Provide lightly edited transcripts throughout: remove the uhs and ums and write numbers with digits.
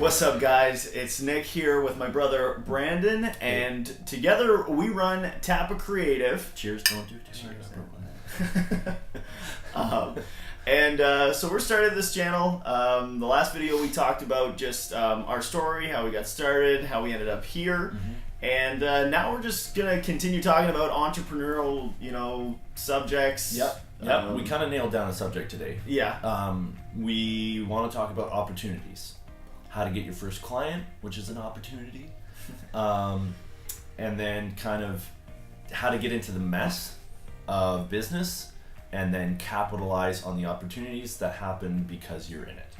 What's up, guys? It's Nick here with my brother Brandon, and together we run Tapa Creative. Cheers, don't do cheers. So we're started this channel. The last video we talked about just our story, how we got started, how we ended up here. And now we're just gonna continue talking about entrepreneurial, subjects. Yep. We kind of nailed down a subject today. Yeah. We want to talk about opportunities. How to get your first client, which is an opportunity. And then kind of how to get into the mess of business and then capitalize on the opportunities that happen because you're in it.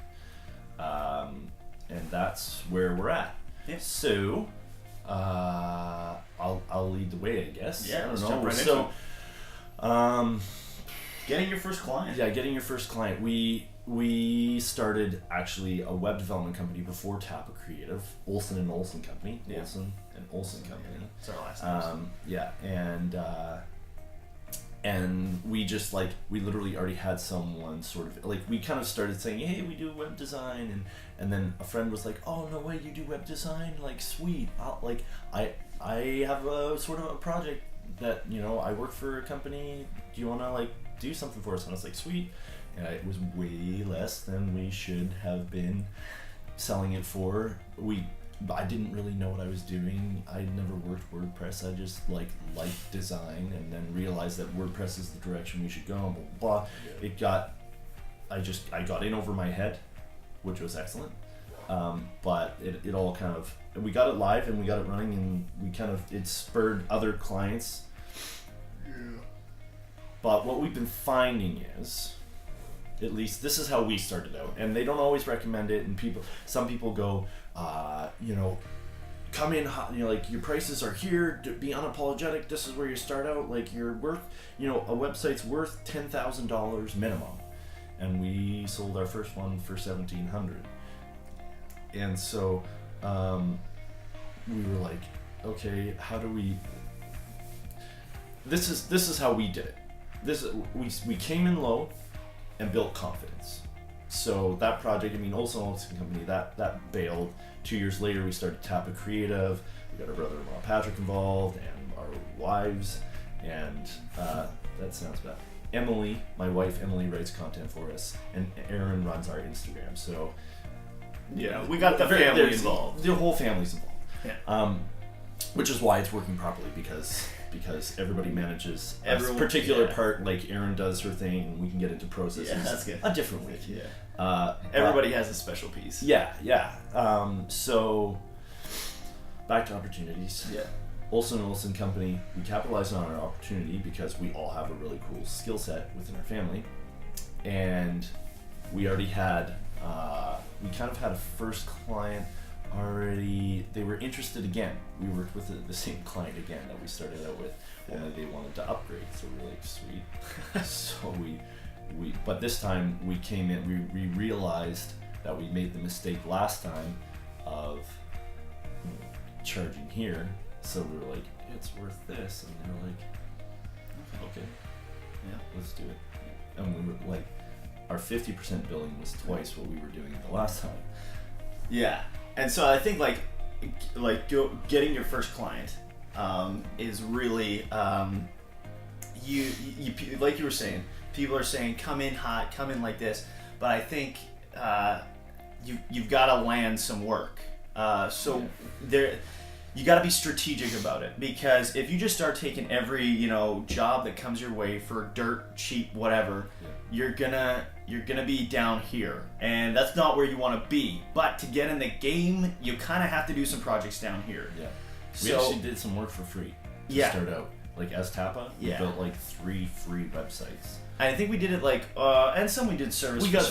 And that's where we're at. Yeah. So I'll lead the way, I guess. Yeah, let's I don't know. jump right into it. Getting your first client. Yeah, getting your first client. We started actually a web development company before Tapa Creative, Olsen and Olsen Company. Yeah. Olsen and Olsen Company. Yeah. It's our last name. Yeah, and we just we literally already had someone sort of we kind of started saying, hey, we do web design, and then a friend was like, oh, no way, you do web design? Sweet. I have a sort of a project that I work for a company. Do you want to do something for us? And I was like, sweet. And it was way less than we should have been selling it for. I didn't really know what I was doing. I never worked WordPress. I just liked design, and then realized that WordPress is the direction we should go. Blah blah. Blah. Yeah. I got in over my head, which was excellent. But it all kind of, we got it live and we got it running, and it spurred other clients. Yeah. But what we've been finding is, at least this is how we started out, and they don't always recommend it, and some people go, come in hot, your prices are here, be unapologetic, this is where you start out, you're worth, a website's worth $10,000 minimum, and we sold our first one for $1,700, and so we were like, okay, how do we, this is how we did it. We came in low and built confidence. So that project, Olsen Company, that bailed. 2 years later, we started Tapa Creative. We got our brother-in-law Patrick involved, and our wives, and that sounds bad. Emily, my wife, writes content for us, and Aaron runs our Instagram. So yeah, we got the family involved. The whole family's involved. Yeah. Which is why it's working properly, because everybody manages a Everyone, particular yeah. part. Erin does her thing, and we can get into processes. Yeah, that's good. A different way. Yeah. Everybody has a special piece. Yeah. So back to opportunities. Yeah. Olsen Company, we capitalized on our opportunity because we all have a really cool skill set within our family, and we already had we kind of had a first client already. They were interested again. We worked with the same client again that we started out with, only they wanted to upgrade, so we were like, sweet. So but this time we came in, we realized that we made the mistake last time of charging here, so we were like, it's worth this, and they were like, okay, yeah, let's do it. And we were like, our 50% billing was twice what we were doing the last time. Yeah. And so I think getting your first client is really you like you were saying, people are saying come in hot, come in like this, but I think you've got to land some work. You got to be strategic about it, because if you just start taking every job that comes your way for dirt cheap whatever, you're gonna be down here, and that's not where you want to be. But to get in the game, you kind of have to do some projects down here. Yeah, we actually did some work for free to start out. As Tapa, we built 3 free websites. I think we did it and some we did service. We did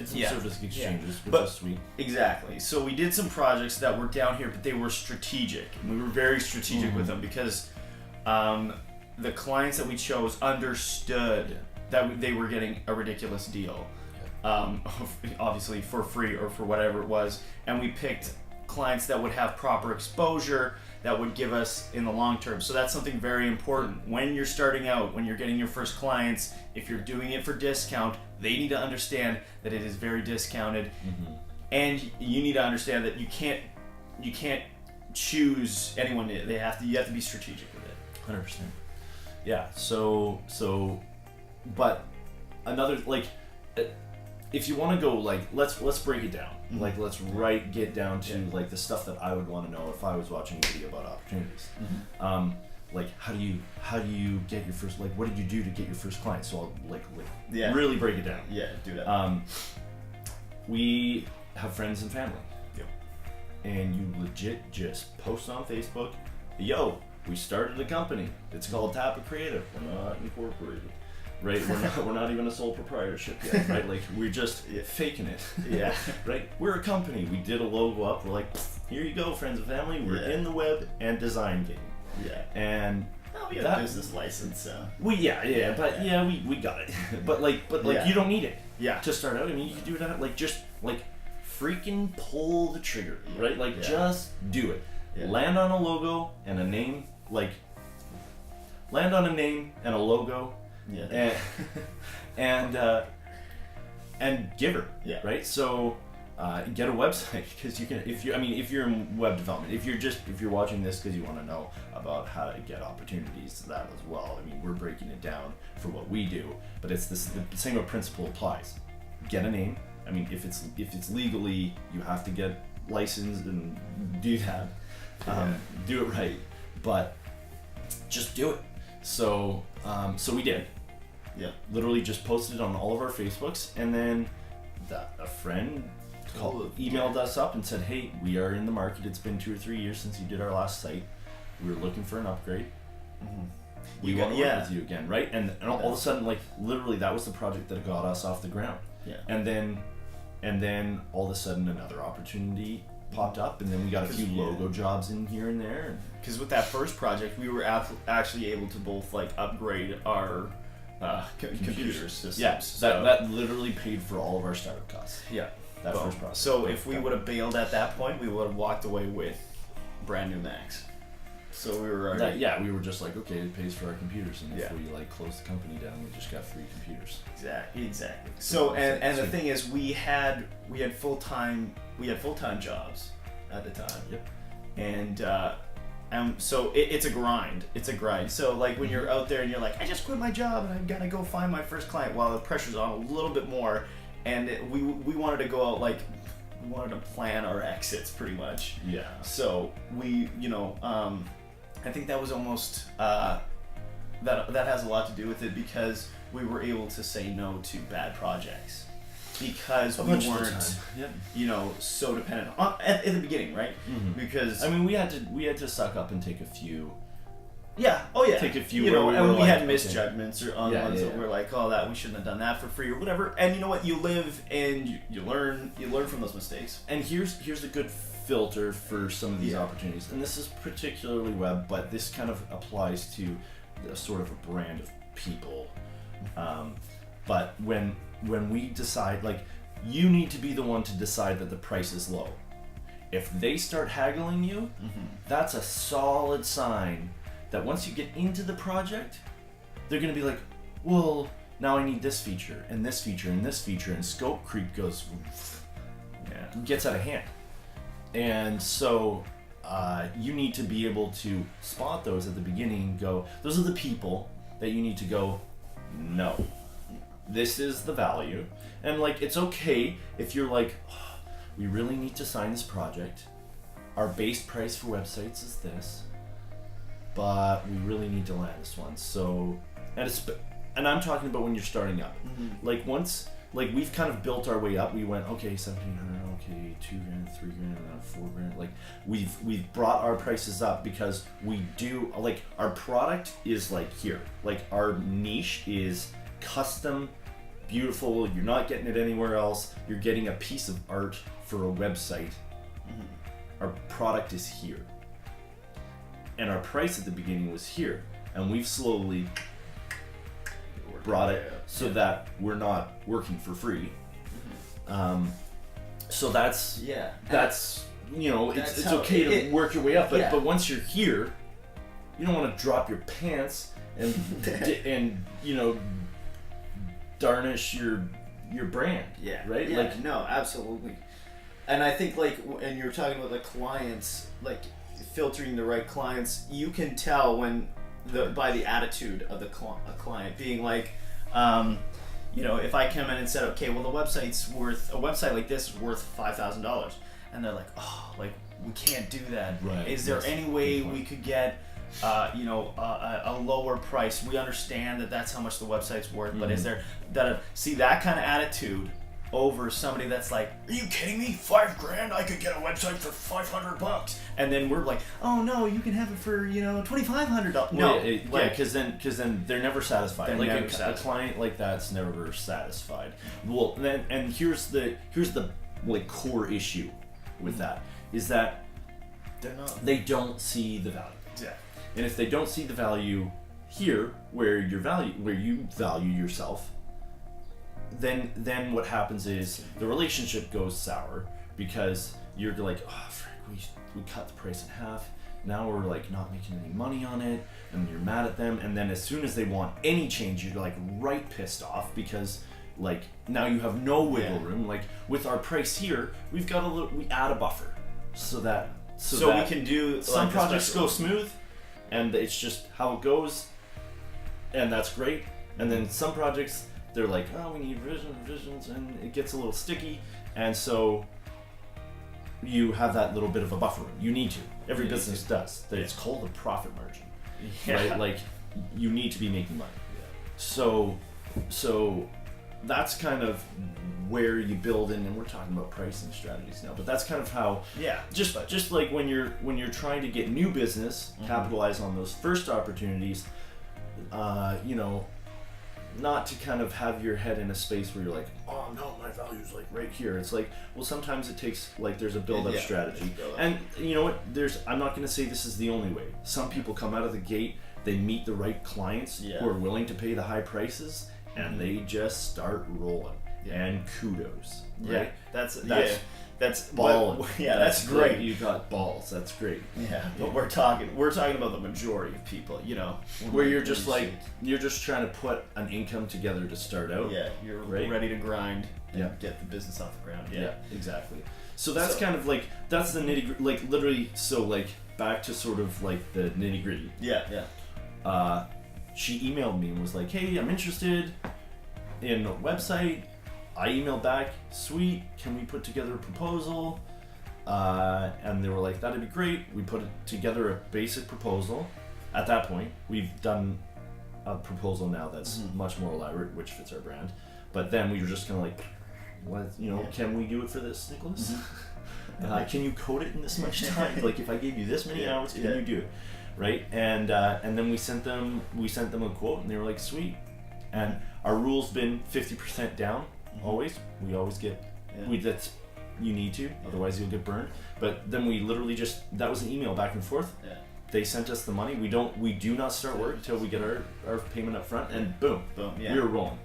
some service exchanges, which was sweet. Exactly. So we did some projects that were down here, but they were strategic, and we were very strategic with them, because the clients that we chose understood that they were getting a ridiculous deal, obviously for free or for whatever it was, and we picked clients that would have proper exposure, that would give us in the long term. So that's something very important when you're starting out, when you're getting your first clients. If you're doing it for discount, they need to understand that it is very discounted. and you need to understand that you can't choose anyone. You have to be strategic with it. 100%. Yeah. So, but another like, if you want to go like, let's break it down. Mm-hmm. Like, let's get down to like the stuff that I would want to know if I was watching a video about opportunities. Mm-hmm. Like, how do you get your first, like, what did you do to get your first client? So I'll like Yeah. really break it down. Yeah, do that. We have friends and family. Yep. And you legit just post on Facebook, yo, we started a company. It's called Tapa Creative. We're not incorporated. Right? We're not even a sole proprietorship yet, right? Like, we're just faking it. Yeah. Right? We're a company. We did a logo up. We're like, here you go, friends and family. We're in the web and design game. Yeah. And we have a business license, so. We got it. but you don't need it. Yeah. To start out. I mean, you can do it at like just like freaking pull the trigger, right? Like just do it. Yeah. Land on a logo and a name, like land on a name and a logo. Yeah. And give her. Yeah. Right? So get a website because you can if you're in web development, if you're watching this because you want to know about how to get opportunities to that as well. I mean, we're breaking it down for what we do, but it's the same principle applies. Get a name. I mean, if it's legally, you have to get licensed and do that. Do it right, but just do it. So we did. Yeah. Literally just posted on all of our Facebooks, and then a friend emailed us up and said, hey, we are in the market. It's been 2 or 3 years since you did our last site. We were looking for an upgrade. Mm-hmm. We want to work with you again, right? And all of a sudden, like, literally that was the project that got us off the ground. Yeah. And then all of a sudden another opportunity popped up, and then we got a few logo jobs in here and there. Because with that first project, we were actually able to both like upgrade our computer systems. Yeah, that literally paid for all of our startup costs. Yeah. That first project. So if we would have bailed at that point, we would have walked away with brand new Macs. So we were already... we were just like, okay, it pays for our computers, and if we like close the company down, we just got free computers. Exactly. So and the thing is, we had full-time jobs at the time. Yep. And so it's a grind. So like when you're out there and you're like, I just quit my job and I gotta go find my first client. While the pressure's on a little bit more, and we wanted to go out like. We wanted to plan our exits pretty much. Yeah. So we, I think that was almost that has a lot to do with it because we were able to say no to bad projects because we weren't, so dependent on at the beginning, right? Mm-hmm. Because I mean, we had to suck up and take a few. Yeah. Oh yeah. Take a few. And we had misjudgments or on ones that we're like, oh, that we shouldn't have done that for free or whatever. And you know what? You live and you learn. You learn from those mistakes. And here's a good filter for some of these opportunities. And this is particularly web, but this kind of applies to a sort of a brand of people. But when we decide, like, you need to be the one to decide that the price is low. If they start haggling you, that's a solid sign that once you get into the project, they're going to be like, well, now I need this feature, and this feature, and this feature, and scope creep gets out of hand. And so you need to be able to spot those at the beginning and go, those are the people that you need to go, no, this is the value. And like, it's okay if you're like, oh, we really need to sign this project. Our base price for websites is this. But we really need to land this one. So, and I'm talking about when you're starting up. Mm-hmm. Like once, like we've kind of built our way up. We went, okay, 1,700, okay, $2,000, $3,000, and then $4,000. Like we've brought our prices up because we do, like, our product is like here. Like our niche is custom, beautiful. You're not getting it anywhere else. You're getting a piece of art for a website. Mm-hmm. Our product is here. And our price at the beginning was here, and we've slowly brought it so that we're not working for free. So that's it's okay to work your way up, but once you're here, you don't want to drop your pants and tarnish your brand. Yeah. Right. Yeah, like no, absolutely. And I think like, and you're talking about the clients, like filtering the right clients, you can tell when by the attitude of the a client being like, if I come in and said, okay, well the website like this is worth $5,000, and they're like, oh, like we can't do that. Right. Is there any way we could get a lower price? We understand that that's how much the website's worth, but is there that kind of attitude over somebody that's like, are you kidding me? $5,000? I could get a website for $500, and then we're like, oh no, you can have it for $2,500. No, because then they're never satisfied. They're like never a satisfied. client like that's never satisfied. Well, then and here's the like core issue with that is that they don't see the value. Exactly. And if they don't see the value here, where you value yourself, then what happens is the relationship goes sour because you're like, oh, frick, we cut the price in half. Now we're like not making any money on it, and you're mad at them. And then as soon as they want any change, you're like right pissed off because like now you have no wiggle room. Like with our price here, we add a buffer so that we can do some like projects go smooth, and it's just how it goes, and that's great. And then some projects, they're like, oh, we need revisions, and it gets a little sticky, and so you have that little bit of a buffer room. You need to. Every business does. It's called a profit margin, right? Like, you need to be making money. Yeah. So that's kind of where you build in, and we're talking about pricing strategies now, but that's kind of how. Yeah. Just like when you're trying to get new business, capitalize on those first opportunities, not to kind of have your head in a space where you're like, oh no, my value's like right here. It's like, well, sometimes it takes like there's a build-up strategy, and you know what? I'm not going to say this is the only way. Some people come out of the gate, they meet the right clients who are willing to pay the high prices, and they just start rolling. And kudos, right? Yeah, that's ball. That's great. You got balls. That's great. Yeah, but we're talking about the majority of people, where you're just trying to put an income together to start out. Yeah, you're ready to grind and get the business off the ground. Yeah, exactly. So that's kind of like that's the nitty like literally. So like back to sort of like the nitty gritty. Yeah. She emailed me and was like, hey, I'm interested in a website. I emailed back, sweet, can we put together a proposal? And they were like, that'd be great. We put together a basic proposal. At that point, we've done a proposal now that's much more elaborate, which fits our brand. But then we were just kind of like, what, can we do it for this, Nicholas? Can you code it in this much time? Like if I gave you this many hours, can you do it? Right? And then we sent them a quote, and they were like, sweet. And our rule's been 50% down. Always, we always get. That's you need to, otherwise you'll get burned. But then we literally that was an email back and forth. Yeah. They sent us the money. We do not start work until we get our payment up front, and boom, we were rolling.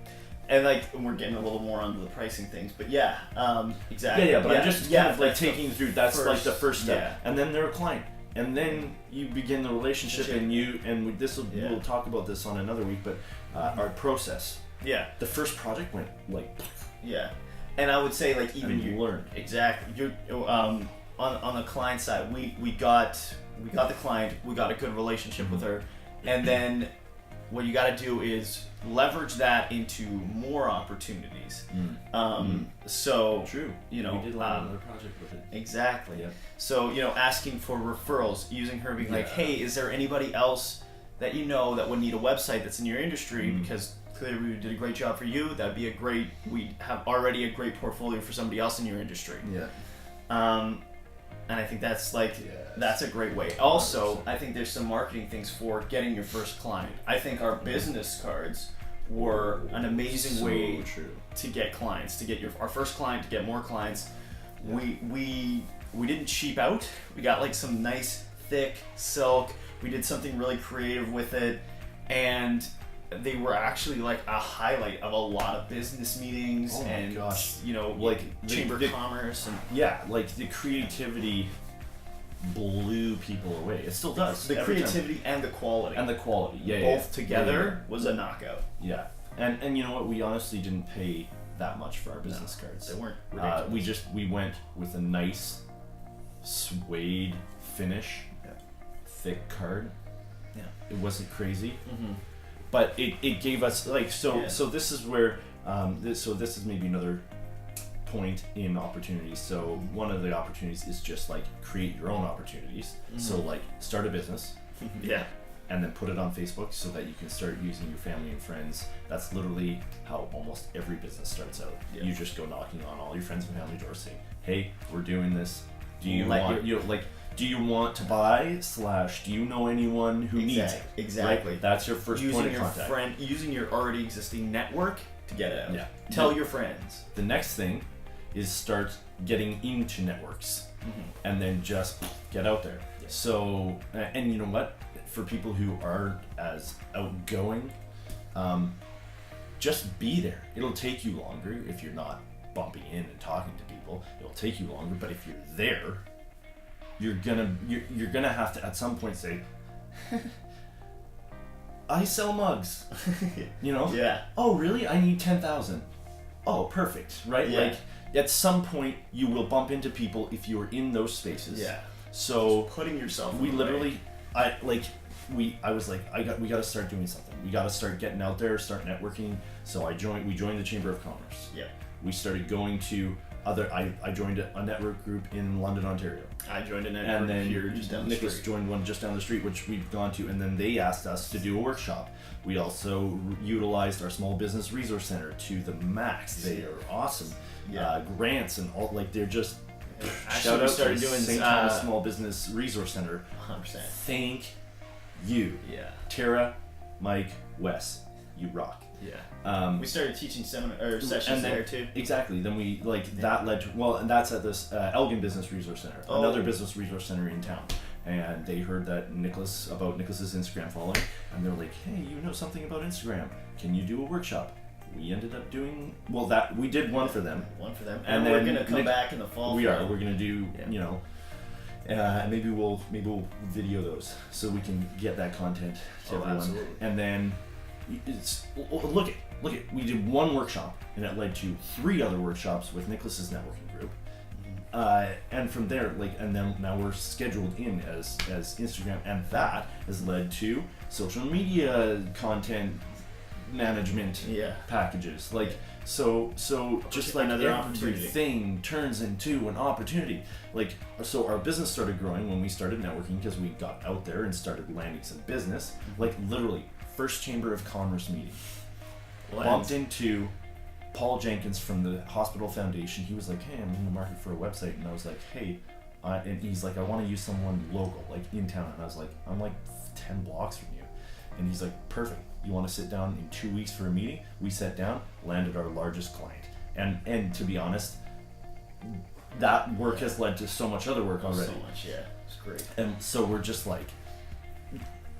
And like we're getting a little more onto the pricing things, but exactly. But I'm just kind of like taking you through. That's like the first step, yeah. And then they're a client, and then you begin the relationship, we'll talk about this on another week, but our process. Yeah. The first project went like. Yeah, and I would say like even you learned exactly. You on the client side, we got the client, we got a good relationship with her, and then what you got to do is leverage that into more opportunities. So true. We did land another project with it. Exactly. Yeah. So asking for referrals, using her being like, hey, is there anybody else that that would need a website that's in your industry because clearly we did a great job for you. We have already a great portfolio for somebody else in your industry. Yeah. And I think that's that's a great way. Also, 100%. I think there's some marketing things for getting your first client. I think our business cards were an amazing way to get clients, to get our first client, to get more clients. Yeah. We didn't cheap out. We got like some nice thick silk. We did something really creative with it, and they were actually like a highlight of a lot of business meetings like chamber of commerce and like the creativity blew people away. It still does. The creativity and the quality. Both together was a knockout. Yeah. And you know what? We honestly didn't pay that much for our business cards. They weren't ridiculous. We went with a nice suede finish, thick card. Yeah. It wasn't crazy, Mm-hmm. but it gave us like so. Yeah. So this is where this is maybe another point in opportunities. So one of the opportunities is just like create your own opportunities. Mm-hmm. So like start a business. Yeah. And then put it on Facebook so that you can start using your family and friends. That's literally how almost every business starts out. Yeah. You just go knocking on all your friends and family doors saying, "Hey, we're doing this. Do you do you want to buy / do you know anyone who needs it?" Exactly. Right? That's your first using point of your contact. using your already existing network to get it out. Yeah. Tell your friends. The next thing is start getting into networks, and then just get out there. Yeah. So, and you know what? For people who aren't as outgoing, just be there. It'll take you longer if you're not bumping in and talking to people. It'll take you longer, but if you're there, you're gonna have to at some point say, "I sell mugs." You know? Yeah. Oh, really? I need 10,000. Oh, perfect. Right? Yeah. Like at some point you will bump into people if you're in those spaces. Yeah. So Just putting yourself. we in the way. literally, I was like, we got to start doing something. We got to start getting out there, start networking. So we joined the Chamber of Commerce. Yeah. We started going to I joined a network group in London, Ontario. I joined a And network then here just down the Nicholas street. joined one just down the street, which we've gone to, and then they asked us to do a workshop. We also utilized our small business resource center to the max. They are awesome. Yeah. Grants and all, like they're just Actually, shout we out started to doing St. Thomas Small Business Resource Center. 100%. Thank you, Yeah. Tara, Mike, Wes. You rock. Yeah. We started teaching sessions and then, there too. Exactly. Then we that led to and that's at this Elgin Business Resource Center, Oh. another business resource center in town. And they heard that Nicholas's Instagram following, and they're like, "Hey, you know something about Instagram? Can you do a workshop?" We ended up doing we did one for them. One for them, And and we're then gonna come back in the fall. We for are. them. We're gonna do Yeah. maybe we'll video those so we can get that content to everyone. Absolutely. And then look at we did one workshop and it led to 3 other workshops with Nicholas's networking group. And from there, and then now we're scheduled in as Instagram, and that has led to social media content management packages. So just like another opportunity. everything turns into an opportunity. So our business started growing when we started networking because we got out there and started landing some business. Literally, first Chamber of Commerce meeting. Bumped into Paul Jenkins from the Hospital Foundation. He was like, "Hey, I'm in the market for a website," and I was like, "Hey," and he's like, "I want to use someone local, in town." And I was like, "I'm 10 blocks from you," and he's like, "Perfect. You want to sit down in 2 weeks for a meeting?" We sat down, landed our largest client, and to be honest, that work has led to so much other work already. So much, yeah. It's great. And so we're just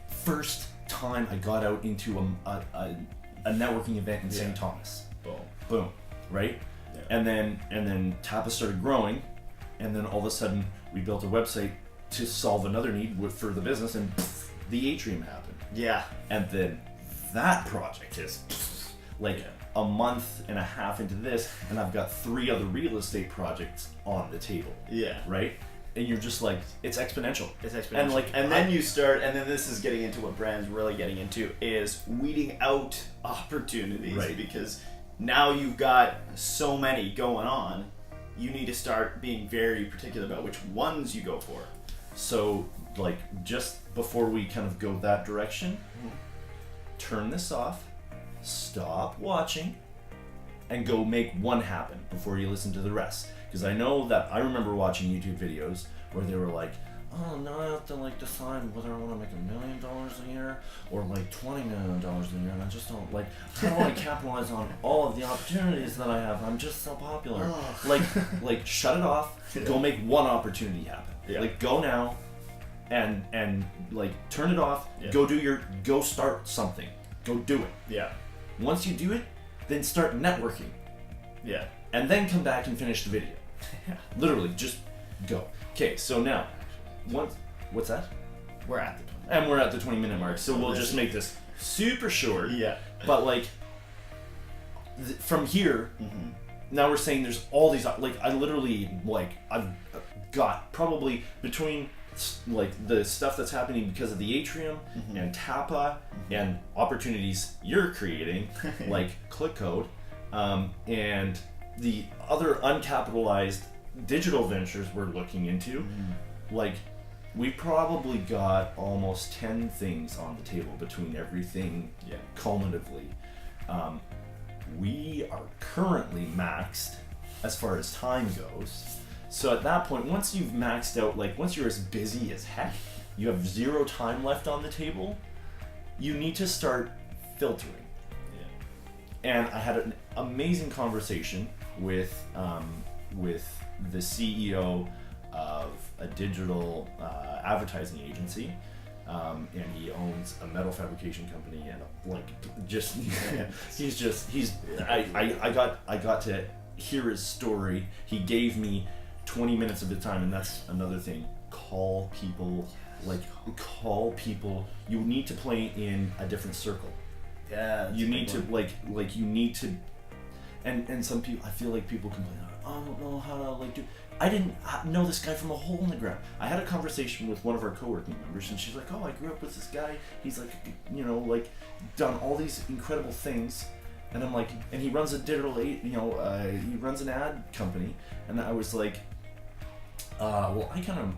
first time I got out into a networking event in St. Thomas. Boom, right? Yeah. And then Tapa started growing, and then all of a sudden we built a website to solve another need for the business, and the atrium happened. Yeah. And then that project is a month and a half into this, and I've got 3 other real estate projects on the table. Yeah. Right? And you're just it's exponential. It's exponential. And then you start, and then this is getting into what Brand's really getting into, is weeding out opportunities. Right. Because now you've got so many going on, you need to start being very particular about which ones you go for. So, just before we kind of go that direction, turn this off, stop watching, and go make one happen before you listen to the rest. Because I know that I remember watching YouTube videos where they were like, "Oh, now I have to decide whether I want to make $1 million a year or $20 million a year, and I just don't how do I capitalize on all of the opportunities that I have? I'm just so popular." Shut it off. Go make one opportunity happen. Yeah. Go now, and turn it off. Yeah. Go start something. Go do it. Yeah. Once you do it, then start networking, Yeah. and then come back and finish the video. Literally, just go. Okay, so now, what's that? We're at the 20. And we're at the 20-minute mark, so we'll just make this super short. Yeah. But from here, now we're saying there's all these, like, I literally, like, I've got probably between, like, the stuff that's happening because of the atrium and Tapa and opportunities you're creating, like Click Code, and the other uncapitalized digital ventures we're looking into, like, we probably got almost 10 things on the table between everything cumulatively. We are currently maxed as far as time goes. So at that point, once you've maxed out, like, once you're as busy as heck, you have 0 time left on the table, you need to start filtering. And I had an amazing conversation with the CEO of a digital advertising agency, and he owns a metal fabrication company, and I got to hear his story. He gave me 20 minutes of the time, and that's another thing. Call people. You need to play in a different circle. Yeah, you need to you need to, and some people, I feel like people complain, I don't know how to do. I didn't know this guy from a hole in the ground. I had a conversation with one of our co-working members, and she's like, oh, I grew up with this guy. He's like, done all these incredible things, and I'm like, and he runs a digital, he runs an ad company, and I was like, well,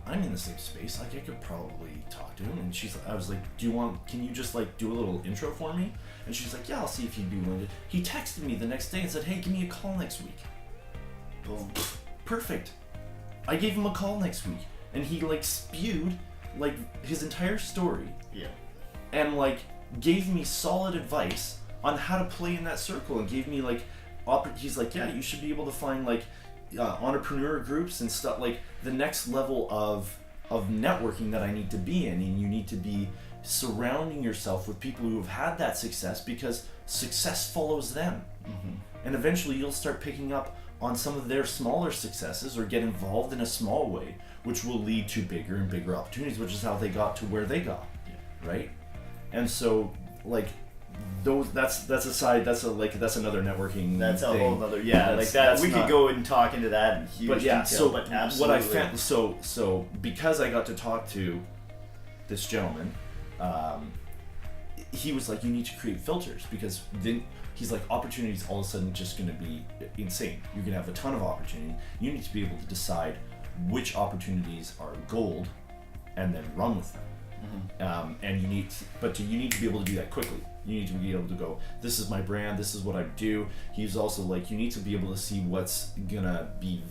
I'm in the same space. Like, I could probably talk to him. And I was like, can you just do a little intro for me? And she's like, yeah, I'll see if he'd be willing to. He texted me the next day and said, hey, give me a call next week. Boom. Perfect. I gave him a call next week, and he spewed his entire story. Yeah. And gave me solid advice on how to play in that circle, and gave me he's like, yeah, you should be able to find entrepreneur groups and stuff, the next level of networking that I need to be in, and you need to be surrounding yourself with people who have had that success, because success follows them. And eventually you'll start picking up on some of their smaller successes, or get involved in a small way, which will lead to bigger and bigger opportunities, which is how they got to where they got. Right? And so that's another networking that's thing. A whole other we could go and talk into that in huge detail, but absolutely. What I found, so because I got to talk to this gentleman, he was like, you need to create filters, because then he's like, opportunities all of a sudden just going to be insane. You're going to have a ton of opportunity. You need to be able to decide which opportunities are gold and then run with them. And you need to be able to do that quickly. You need to be able to go, this is my brand, this is what I do. He's also like, you need to be able to see what's gonna be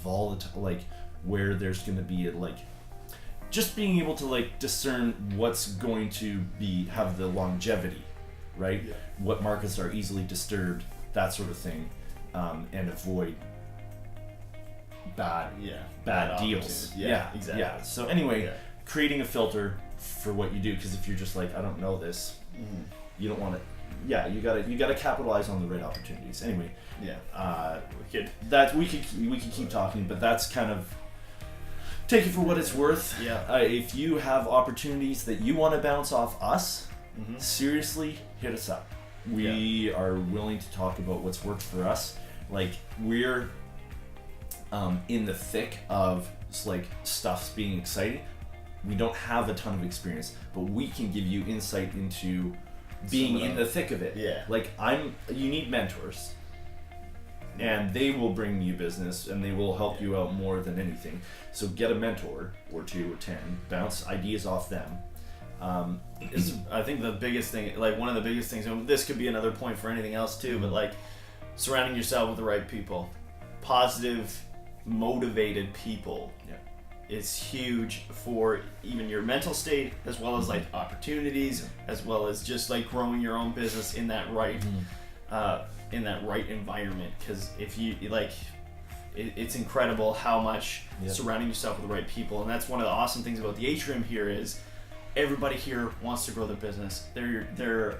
volatile, where there's gonna be just being able to discern what's going to have the longevity, right? Yeah. What markets are easily disturbed, that sort of thing, and avoid bad deals. Yeah, exactly. Yeah. So anyway, creating a filter for what you do, because if you're just I don't know this, you don't want to. Yeah, you gotta capitalize on the right opportunities. Anyway, we could keep talking, but that's kind of, take it for what it's worth. Yeah. If you have opportunities that you want to bounce off us, seriously, hit us up. We are willing to talk about what's worked for us. We're in the thick of stuff's being exciting. We don't have a ton of experience, but we can give you insight into being in the thick of it. Yeah. You need mentors, and they will bring you business, and they will help you out more than anything. So get a mentor, or 2 or 10, bounce ideas off them. I think the biggest thing, one of the biggest things, and this could be another point for anything else too, but surrounding yourself with the right people, positive, motivated people. Yeah. Is huge for even your mental state, as well as opportunities, as well as just growing your own business in that right environment. Because if you it's incredible how much surrounding yourself with the right people, and that's one of the awesome things about the Atrium here is everybody here wants to grow their business. They're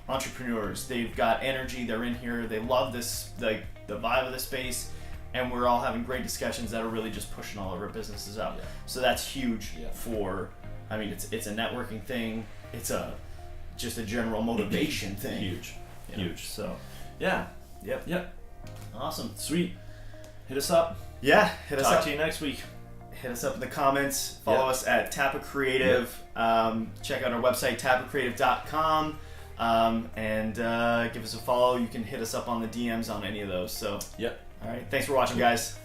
entrepreneurs. They've got energy. They're in here. They love this the vibe of the space. And we're all having great discussions that are really just pushing all of our businesses up. Yeah. So that's huge for, it's a networking thing. It's just a general motivation thing. Huge. So, Yeah. Yep. Awesome. Sweet. Hit us up. Yeah, hit us Talk up. to you next week. Hit us up in the comments. Follow us at Tapa Creative. Check out our website, tapacreative.com. And give us a follow. You can hit us up on the DMs on any of those. So, Yep. All right. Thanks for watching, guys.